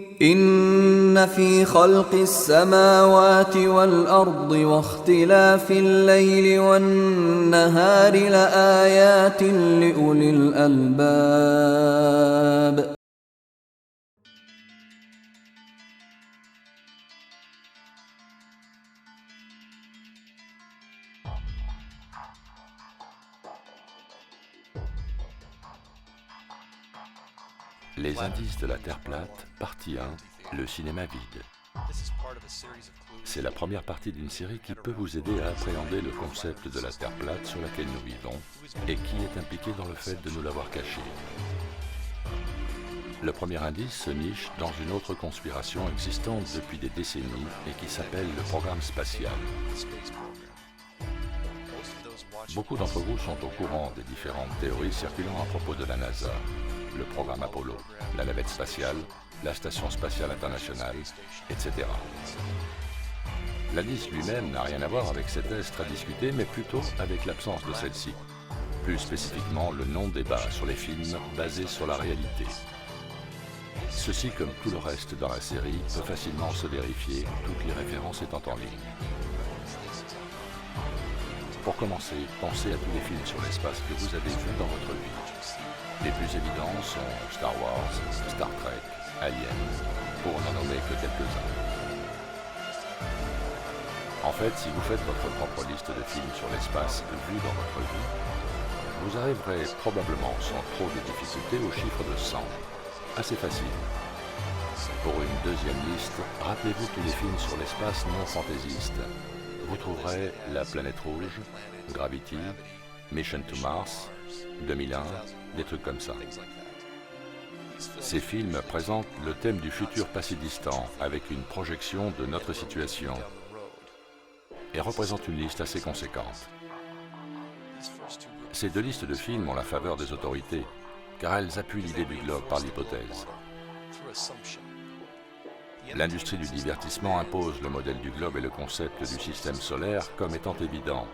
إن في خلق السماوات والأرض واختلاف الليل والنهار لآيات لأولي الألباب. Les indices de la Terre plate, partie 1, le cinéma vide. C'est la première partie d'une série qui peut vous aider à appréhender le concept de la Terre plate sur laquelle nous vivons et qui est impliqué dans le fait de nous l'avoir caché. Le premier indice se niche dans une autre conspiration existante depuis des décennies et qui s'appelle le programme spatial. Beaucoup d'entre vous sont au courant des différentes théories circulant à propos de la NASA, le programme Apollo, la navette spatiale, la Station spatiale internationale, etc. L'indice lui-même n'a rien à voir avec cet astre à discuter, mais plutôt avec l'absence de celle-ci. Plus spécifiquement, le non-débat sur les films basés sur la réalité. Ceci, comme tout le reste dans la série, peut facilement se vérifier, toutes les références étant en ligne. Pour commencer, pensez à tous les films sur l'espace que vous avez vus dans votre vie. Les plus évidents sont Star Wars, Star Trek, Alien, pour n'en nommer que quelques-uns. En fait, si vous faites votre propre liste de films sur l'espace vus dans votre vie, vous arriverez probablement sans trop de difficulté au chiffre de 100. Assez facile. Pour une deuxième liste, rappelez-vous tous les films sur l'espace non fantaisistes. Vous trouverez La Planète Rouge, Gravity, Mission to Mars, 2001, des trucs comme ça. Ces films présentent le thème du futur pas si distant, avec une projection de notre situation, et représentent une liste assez conséquente. Ces deux listes de films ont la faveur des autorités, car elles appuient l'idée du globe par l'hypothèse. L'industrie du divertissement impose le modèle du globe et le concept du système solaire comme étant évident.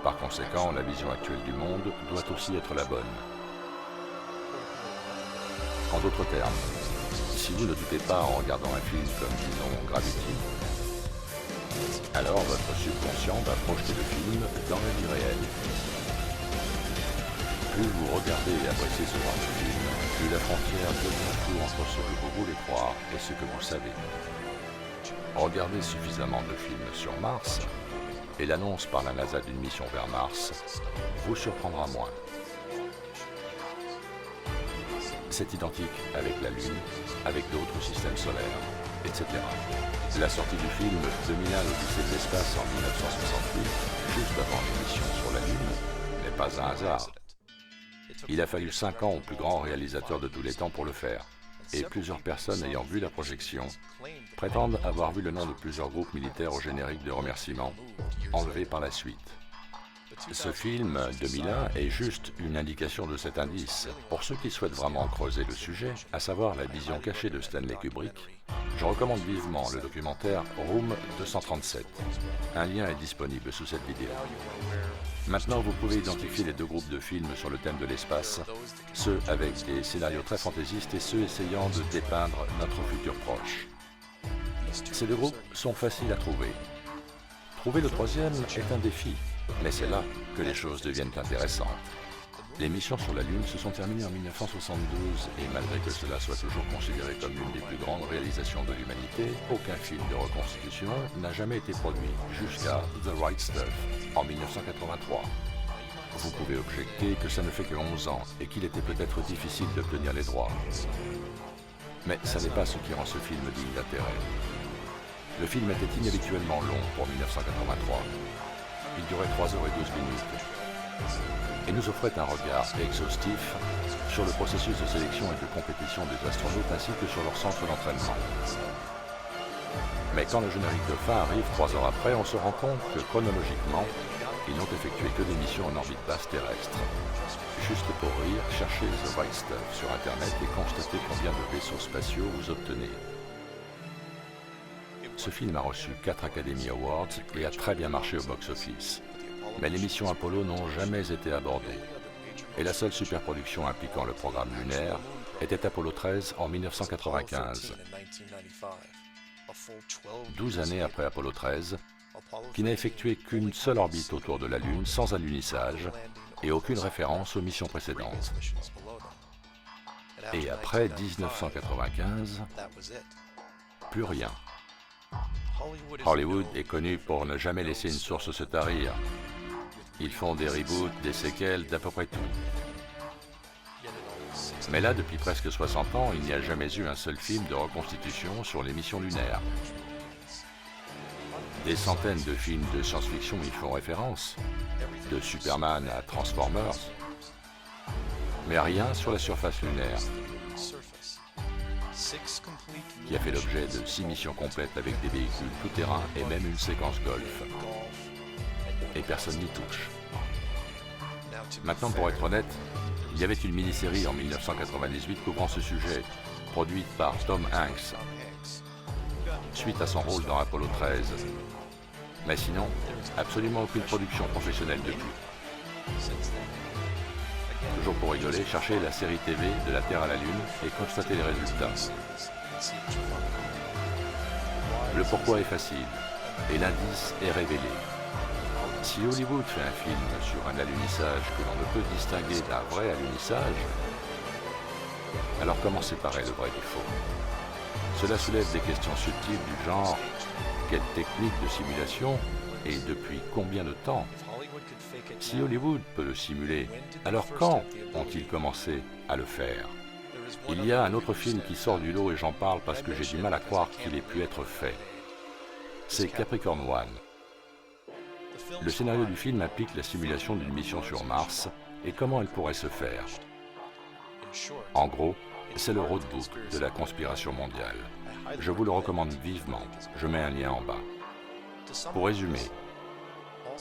Par conséquent, la vision actuelle du monde doit aussi être la bonne. En d'autres termes, si vous ne doutez pas en regardant un film comme, disons, Gravity, alors votre subconscient va projeter le film dans la vie réelle. Plus vous regardez et appréciez ce genre de film, plus la frontière devient floue entre ce que vous voulez croire et ce que vous savez. Regardez suffisamment de films sur Mars, et l'annonce par la NASA d'une mission vers Mars vous surprendra moins. C'est identique avec la Lune, avec d'autres systèmes solaires, etc. La sortie du film 2001 l'Odyssée de l'espace en 1968, juste avant l'émission sur la Lune, n'est pas un hasard. Il a fallu 5 ans au plus grand réalisateur de tous les temps pour le faire, et plusieurs personnes ayant vu la projection prétendent avoir vu le nom de plusieurs groupes militaires au générique de remerciements, enlevés par la suite. Ce film 2001 est juste une indication de cet indice. Pour ceux qui souhaitent vraiment creuser le sujet, à savoir la vision cachée de Stanley Kubrick, je recommande vivement le documentaire Room 237. Un lien est disponible sous cette vidéo. Maintenant, vous pouvez identifier les deux groupes de films sur le thème de l'espace, ceux avec des scénarios très fantaisistes et ceux essayant de dépeindre notre futur proche. Ces deux groupes sont faciles à trouver. Trouver le troisième est un défi, mais c'est là que les choses deviennent intéressantes. Les missions sur la Lune se sont terminées en 1972 et malgré que cela soit toujours considéré comme l'une des plus grandes réalisations de l'humanité, aucun film de reconstitution n'a jamais été produit jusqu'à The Right Stuff en 1983. Vous pouvez objecter que ça ne fait que 11 ans et qu'il était peut-être difficile d'obtenir les droits. Mais ça n'est pas ce qui rend ce film digne d'intérêt. Le film était inhabituellement long pour 1983. Il durait 3h12 et nous offrait un regard exhaustif sur le processus de sélection et de compétition des astronautes ainsi que sur leur centre d'entraînement. Mais quand le générique de fin arrive 3 heures après, on se rend compte que chronologiquement, ils n'ont effectué que des missions en orbite basse terrestre. Juste pour rire, cherchez The Right Stuff sur Internet et constatez combien de vaisseaux spatiaux vous obtenez. Ce film a reçu 4 Academy Awards et a très bien marché au box-office. Mais les missions Apollo n'ont jamais été abordées. Et la seule superproduction impliquant le programme lunaire était Apollo 13 en 1995. 12 années après Apollo 13, qui n'a effectué qu'une seule orbite autour de la Lune sans alunissage et aucune référence aux missions précédentes. Et après 1995, plus rien. Hollywood est connu pour ne jamais laisser une source se tarir. Ils font des reboots, des séquelles, d'à peu près tout. Mais là, depuis presque 60 ans, il n'y a jamais eu un seul film de reconstitution sur les missions lunaires. Des centaines de films de science-fiction y font référence, de Superman à Transformers, mais rien sur la surface lunaire, qui a fait l'objet de 6 missions complètes avec des véhicules tout-terrain et même une séquence golf. Et personne n'y touche. Maintenant, pour être honnête, il y avait une mini-série en 1998 couvrant ce sujet, produite par Tom Hanks, suite à son rôle dans Apollo 13. Mais sinon, absolument aucune production professionnelle depuis. Toujours pour rigoler, cherchez la série TV de la Terre à la Lune et constatez les résultats. Le pourquoi est facile, et l'indice est révélé. Si Hollywood fait un film sur un alunissage que l'on ne peut distinguer d'un vrai alunissage, alors comment séparer le vrai du faux? Cela soulève des questions subtiles du genre quelle technique de simulation et depuis combien de temps? Si Hollywood peut le simuler, alors quand ont-ils commencé à le faire? Il y a un autre film qui sort du lot et j'en parle parce que j'ai du mal à croire qu'il ait pu être fait. C'est Capricorn One. Le scénario du film implique la simulation d'une mission sur Mars et comment elle pourrait se faire. En gros, c'est le roadbook de la conspiration mondiale. Je vous le recommande vivement, je mets un lien en bas. Pour résumer,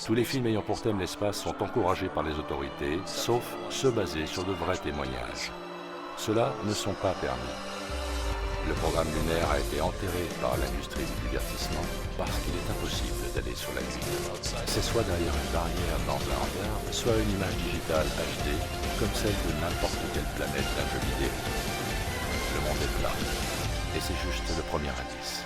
tous les films ayant pour thème l'espace sont encouragés par les autorités, sauf ceux basés sur de vrais témoignages. Ceux-là ne sont pas permis. Le programme lunaire a été enterré par l'industrie du divertissement parce qu'il est impossible d'aller sur la Lune. C'est soit derrière une barrière dans un hangar, soit une image digitale HD, comme celle de n'importe quelle planète d'un jeu vidéo. Le monde est plat. Et c'est juste le premier indice.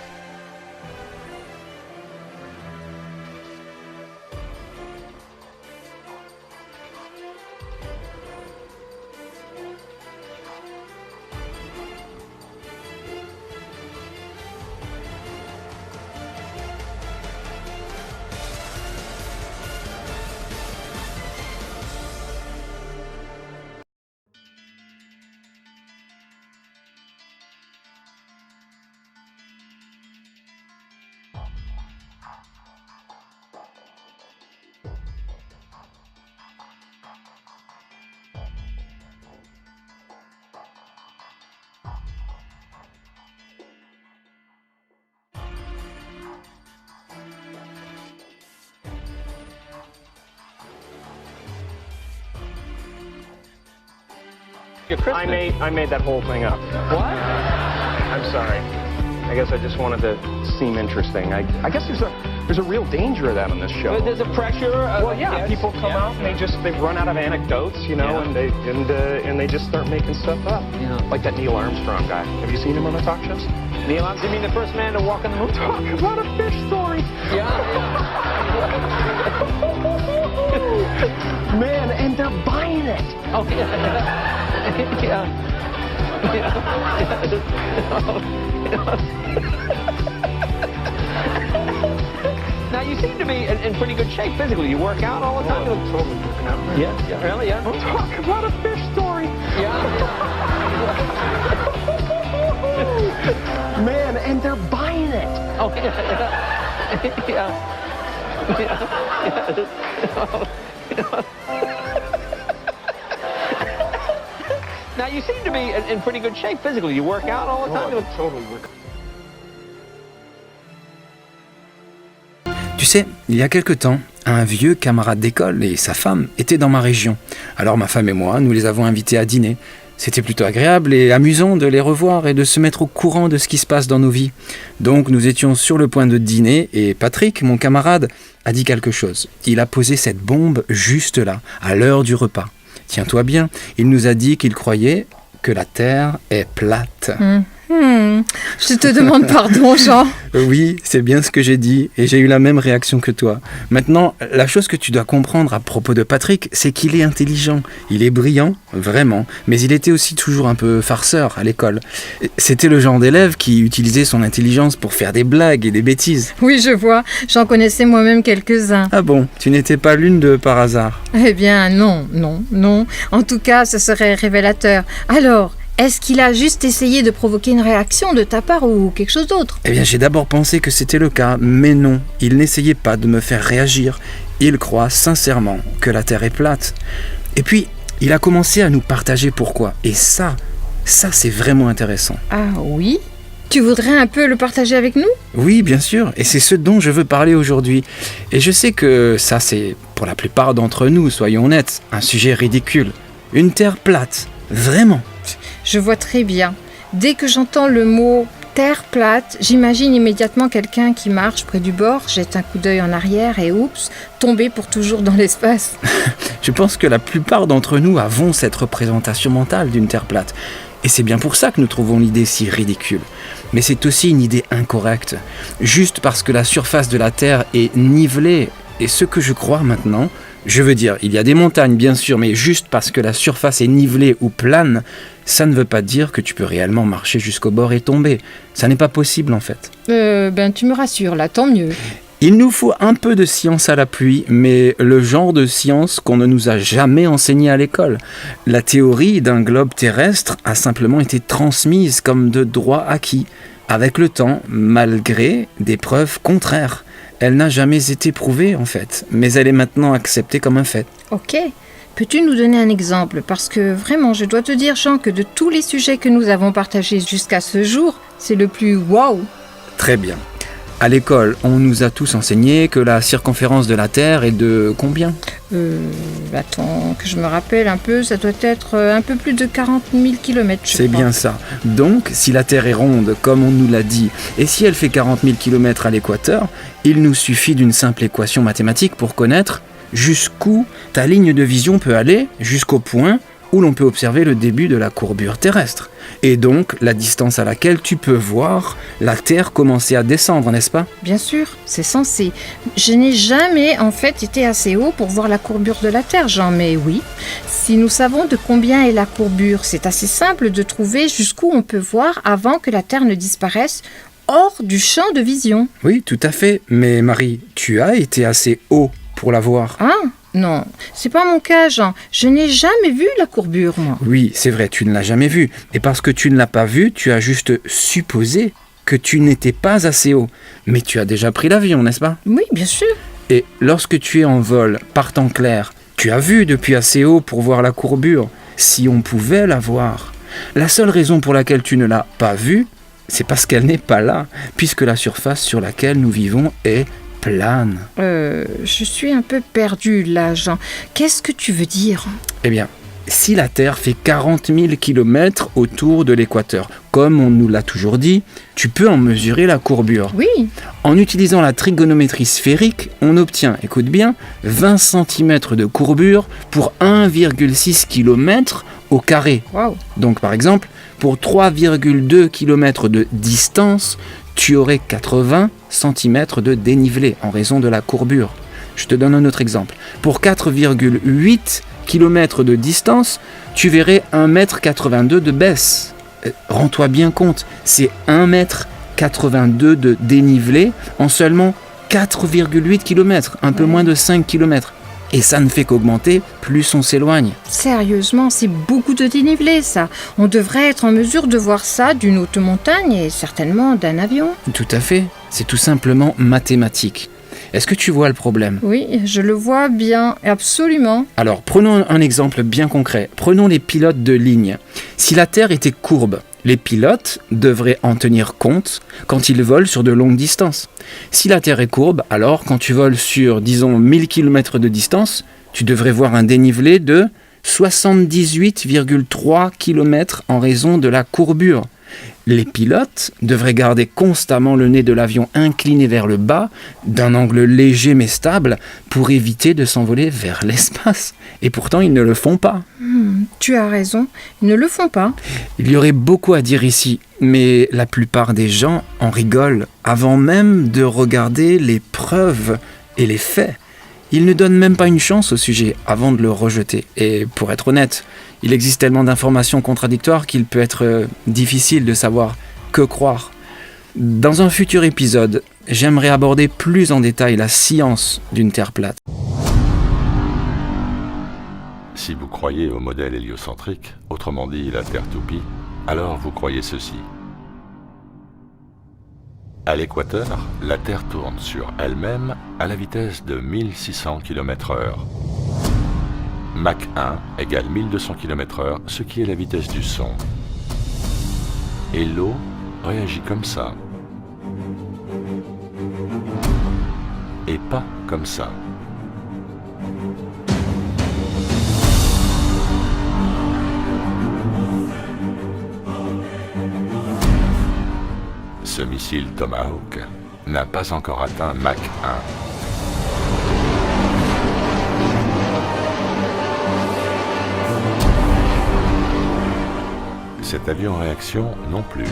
I made that whole thing up. What? I'm sorry. I guess I just wanted to seem interesting. I guess there's a real danger of that on this show. But there's a pressure. Well, yeah, people come out and they run out of anecdotes, you know, and they just start making stuff up. Yeah. Like that Neil Armstrong guy. Have you seen him on the talk shows? Neil Armstrong, you mean the first man to walk on the moon? Talk about a fish story. Yeah. Man, and they're buying it. Oh, yeah. Now you seem to be in pretty good shape physically. You work out all the time. Oh, I'm totally working out. Right? Yeah, really, yeah. Talk about a fish story. Yeah. Man, and they're buying it. Oh, yeah. Now you seem to be in pretty good shape physically. You work out all the time. I'm totally working. Tu sais, il y a quelque temps, un vieux camarade d'école et sa femme étaient dans ma région. Alors ma femme et moi, nous les avons invités à dîner. C'était plutôt agréable et amusant de les revoir et de se mettre au courant de ce qui se passe dans nos vies. Donc nous étions sur le point de dîner et Patrick, mon camarade, a dit quelque chose. Il a posé cette bombe juste là, à l'heure du repas. Tiens-toi bien, il nous a dit qu'il croyait que la Terre est plate. Je te demande pardon, Jean. Oui, c'est bien ce que j'ai dit et j'ai eu la même réaction que toi. Maintenant, la chose que tu dois comprendre à propos de Patrick, c'est qu'il est intelligent. Il est brillant, vraiment, mais il était aussi toujours un peu farceur à l'école. C'était le genre d'élève qui utilisait son intelligence pour faire des blagues et des bêtises. Oui, je vois. J'en connaissais moi-même quelques-uns. Ah bon, tu n'étais pas l'une d'eux par hasard? Eh bien, non. En tout cas, ce serait révélateur. Alors, est-ce qu'il a juste essayé de provoquer une réaction de ta part ou quelque chose d'autre? Eh bien, j'ai d'abord pensé que c'était le cas, mais non, il n'essayait pas de me faire réagir. Il croit sincèrement que la Terre est plate. Et puis, il a commencé à nous partager pourquoi. Et ça c'est vraiment intéressant. Ah oui? Tu voudrais un peu le partager avec nous? Oui, bien sûr, et c'est ce dont je veux parler aujourd'hui. Et je sais que ça, c'est, pour la plupart d'entre nous, soyons honnêtes, un sujet ridicule. Une Terre plate, vraiment. Je vois très bien. Dès que j'entends le mot terre plate, j'imagine immédiatement quelqu'un qui marche près du bord, jette un coup d'œil en arrière et oups, tomber pour toujours dans l'espace. Je pense que la plupart d'entre nous avons cette représentation mentale d'une Terre plate. Et c'est bien pour ça que nous trouvons l'idée si ridicule. Mais c'est aussi une idée incorrecte. Juste parce que la surface de la Terre est nivelée, et ce que je crois maintenant, je veux dire, il y a des montagnes bien sûr, mais juste parce que la surface est nivelée ou plane, ça ne veut pas dire que tu peux réellement marcher jusqu'au bord et tomber. Ça n'est pas possible en fait. Tu me rassures là, tant mieux. Il nous faut un peu de science à l'appui, mais le genre de science qu'on ne nous a jamais enseigné à l'école. La théorie d'un globe terrestre a simplement été transmise comme de droit acquis, avec le temps, malgré des preuves contraires. Elle n'a jamais été prouvée en fait, mais elle est maintenant acceptée comme un fait. Ok. Peux-tu nous donner un exemple? Parce que vraiment, je dois te dire, Jean, que de tous les sujets que nous avons partagés jusqu'à ce jour, c'est le plus waouh. Très bien. À l'école, on nous a tous enseigné que la circonférence de la Terre est de combien? Attends, que je me rappelle un peu, ça doit être un peu plus de 40 000 km, je crois. C'est bien ça. Donc, si la Terre est ronde, comme on nous l'a dit, et si elle fait 40 000 km à l'équateur, il nous suffit d'une simple équation mathématique pour connaître jusqu'où ta ligne de vision peut aller, jusqu'au point où l'on peut observer le début de la courbure terrestre. Et donc, la distance à laquelle tu peux voir la Terre commencer à descendre, n'est-ce pas? Bien sûr, c'est censé. Je n'ai jamais, en fait, été assez haut pour voir la courbure de la Terre, Jean, mais oui. Si nous savons de combien est la courbure, c'est assez simple de trouver jusqu'où on peut voir avant que la Terre ne disparaisse hors du champ de vision. Oui, tout à fait. Mais Marie, tu as été assez haut pour la voir. Ah, non, c'est pas mon cas, Jean. Je n'ai jamais vu la courbure, moi. Oui, c'est vrai, tu ne l'as jamais vue. Et parce que tu ne l'as pas vue, tu as juste supposé que tu n'étais pas assez haut. Mais tu as déjà pris l'avion, n'est-ce pas? Oui, bien sûr. Et lorsque tu es en vol, par temps clair, tu as vu depuis assez haut pour voir la courbure, si on pouvait la voir. La seule raison pour laquelle tu ne l'as pas vue, c'est parce qu'elle n'est pas là, puisque la surface sur laquelle nous vivons est plane. Je suis un peu perdue là, Jean. Qu'est-ce que tu veux dire? Eh bien, si la Terre fait 40 000 km autour de l'équateur, comme on nous l'a toujours dit, tu peux en mesurer la courbure. Oui. En utilisant la trigonométrie sphérique, on obtient, écoute bien, 20 cm de courbure pour 1,6 km au carré. Wow. Donc par exemple, pour 3,2 km de distance, tu aurais 80 cm de dénivelé en raison de la courbure. Je te donne un autre exemple. Pour 4,8 km de distance, tu verrais 1,82 m de baisse. Rends-toi bien compte, c'est 1,82 m de dénivelé en seulement 4,8 km, un peu moins de 5 km. Et ça ne fait qu'augmenter, plus on s'éloigne. Sérieusement, c'est beaucoup de dénivelé, ça. On devrait être en mesure de voir ça d'une haute montagne et certainement d'un avion. Tout à fait. C'est tout simplement mathématique. Est-ce que tu vois le problème? Oui, je le vois bien, absolument. Alors, prenons un exemple bien concret. Prenons les pilotes de ligne. Si la Terre était courbe, les pilotes devraient en tenir compte quand ils volent sur de longues distances. Si la Terre est courbe, alors quand tu voles sur, disons, 1000 km de distance, tu devrais voir un dénivelé de 78,3 km en raison de la courbure. Les pilotes devraient garder constamment le nez de l'avion incliné vers le bas, d'un angle léger mais stable, pour éviter de s'envoler vers l'espace. Et pourtant, ils ne le font pas. Tu as raison, ils ne le font pas. Il y aurait beaucoup à dire ici, mais la plupart des gens en rigolent avant même de regarder les preuves et les faits. Ils ne donnent même pas une chance au sujet avant de le rejeter. Et pour être honnête, il existe tellement d'informations contradictoires qu'il peut être difficile de savoir que croire. Dans un futur épisode, j'aimerais aborder plus en détail la science d'une Terre plate. Si vous croyez au modèle héliocentrique, autrement dit la Terre toupie, alors vous croyez ceci. À l'équateur, la Terre tourne sur elle-même à la vitesse de 1600 km/h. Mach 1 égale 1200 km/h, ce qui est la vitesse du son. Et l'eau réagit comme ça. Et pas comme ça. Ce missile Tomahawk n'a pas encore atteint Mach 1. Cet avion en réaction non plus.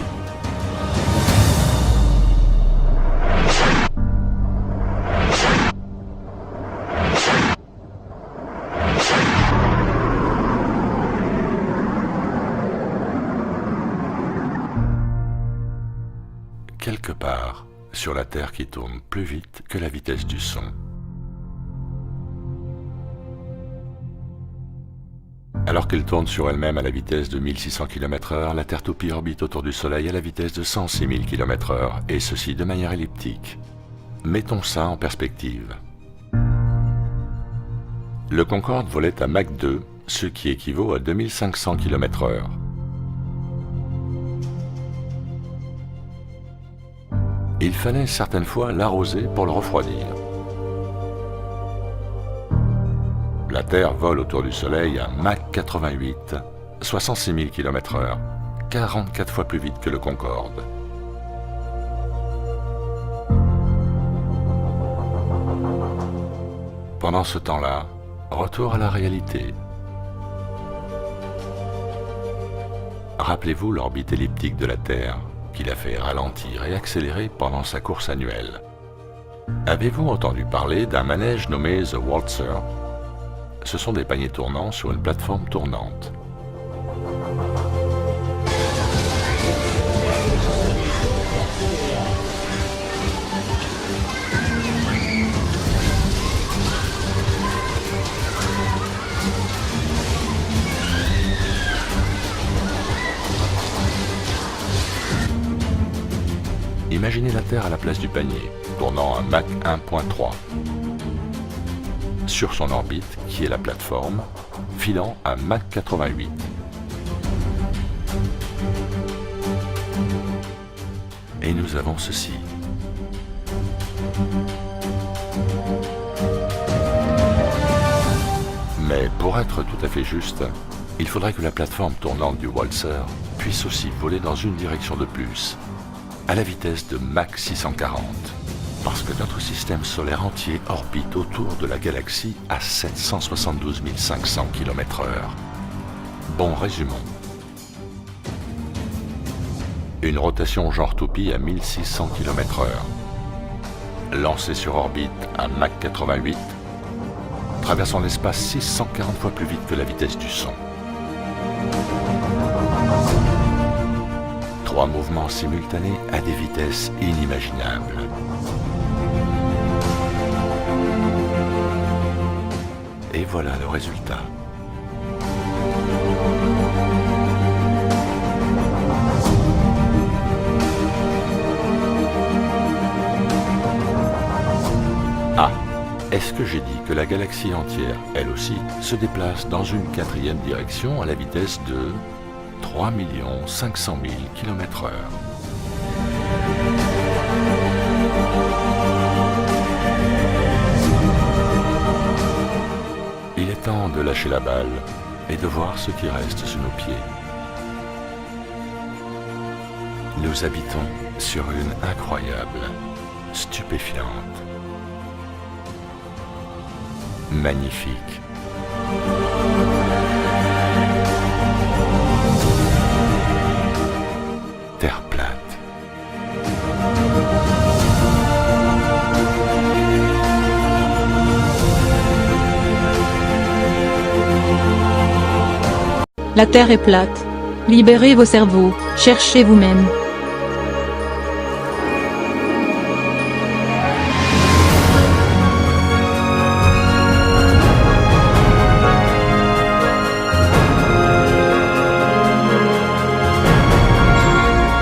Quelque part sur la Terre qui tourne plus vite que la vitesse du son. Alors qu'elle tourne sur elle-même à la vitesse de 1600 km/h, la Terre toupie orbite autour du Soleil à la vitesse de 106 000 km/h, et ceci de manière elliptique. Mettons ça en perspective. Le Concorde volait à Mach 2, ce qui équivaut à 2500 km/h. Il fallait certaines fois l'arroser pour le refroidir. La Terre vole autour du Soleil à Mach 88, 66 000 km/h, 44 fois plus vite que le Concorde. Pendant ce temps-là, retour à la réalité. Rappelez-vous l'orbite elliptique de la Terre, qu'il a fait ralentir et accélérer pendant sa course annuelle. Avez-vous entendu parler d'un manège nommé The Waltzer ? Ce sont des paniers tournants sur une plateforme tournante. Imaginez la Terre à la place du panier, tournant à Mach 1.3. Sur son orbite, qui est la plateforme, filant à Mach 88. Et nous avons ceci. Mais pour être tout à fait juste, il faudrait que la plateforme tournante du Waltzer puisse aussi voler dans une direction de plus, à la vitesse de Mach 640. Parce que notre système solaire entier orbite autour de la galaxie à 772 500 km/h. Bon, résumons. Une rotation genre toupie à 1600 km/h. Lancée sur orbite à Mach 88, traversant l'espace 640 fois plus vite que la vitesse du son. 3 mouvements simultanés à des vitesses inimaginables. Et voilà le résultat. Ah, est-ce que j'ai dit que la galaxie entière, elle aussi, se déplace dans une 4e direction à la vitesse de 3 500 000 km/h. Il est temps de lâcher la balle et de voir ce qui reste sous nos pieds. Nous habitons sur une incroyable, stupéfiante, magnifique, terre plate. La Terre est plate. Libérez vos cerveaux, cherchez vous-même.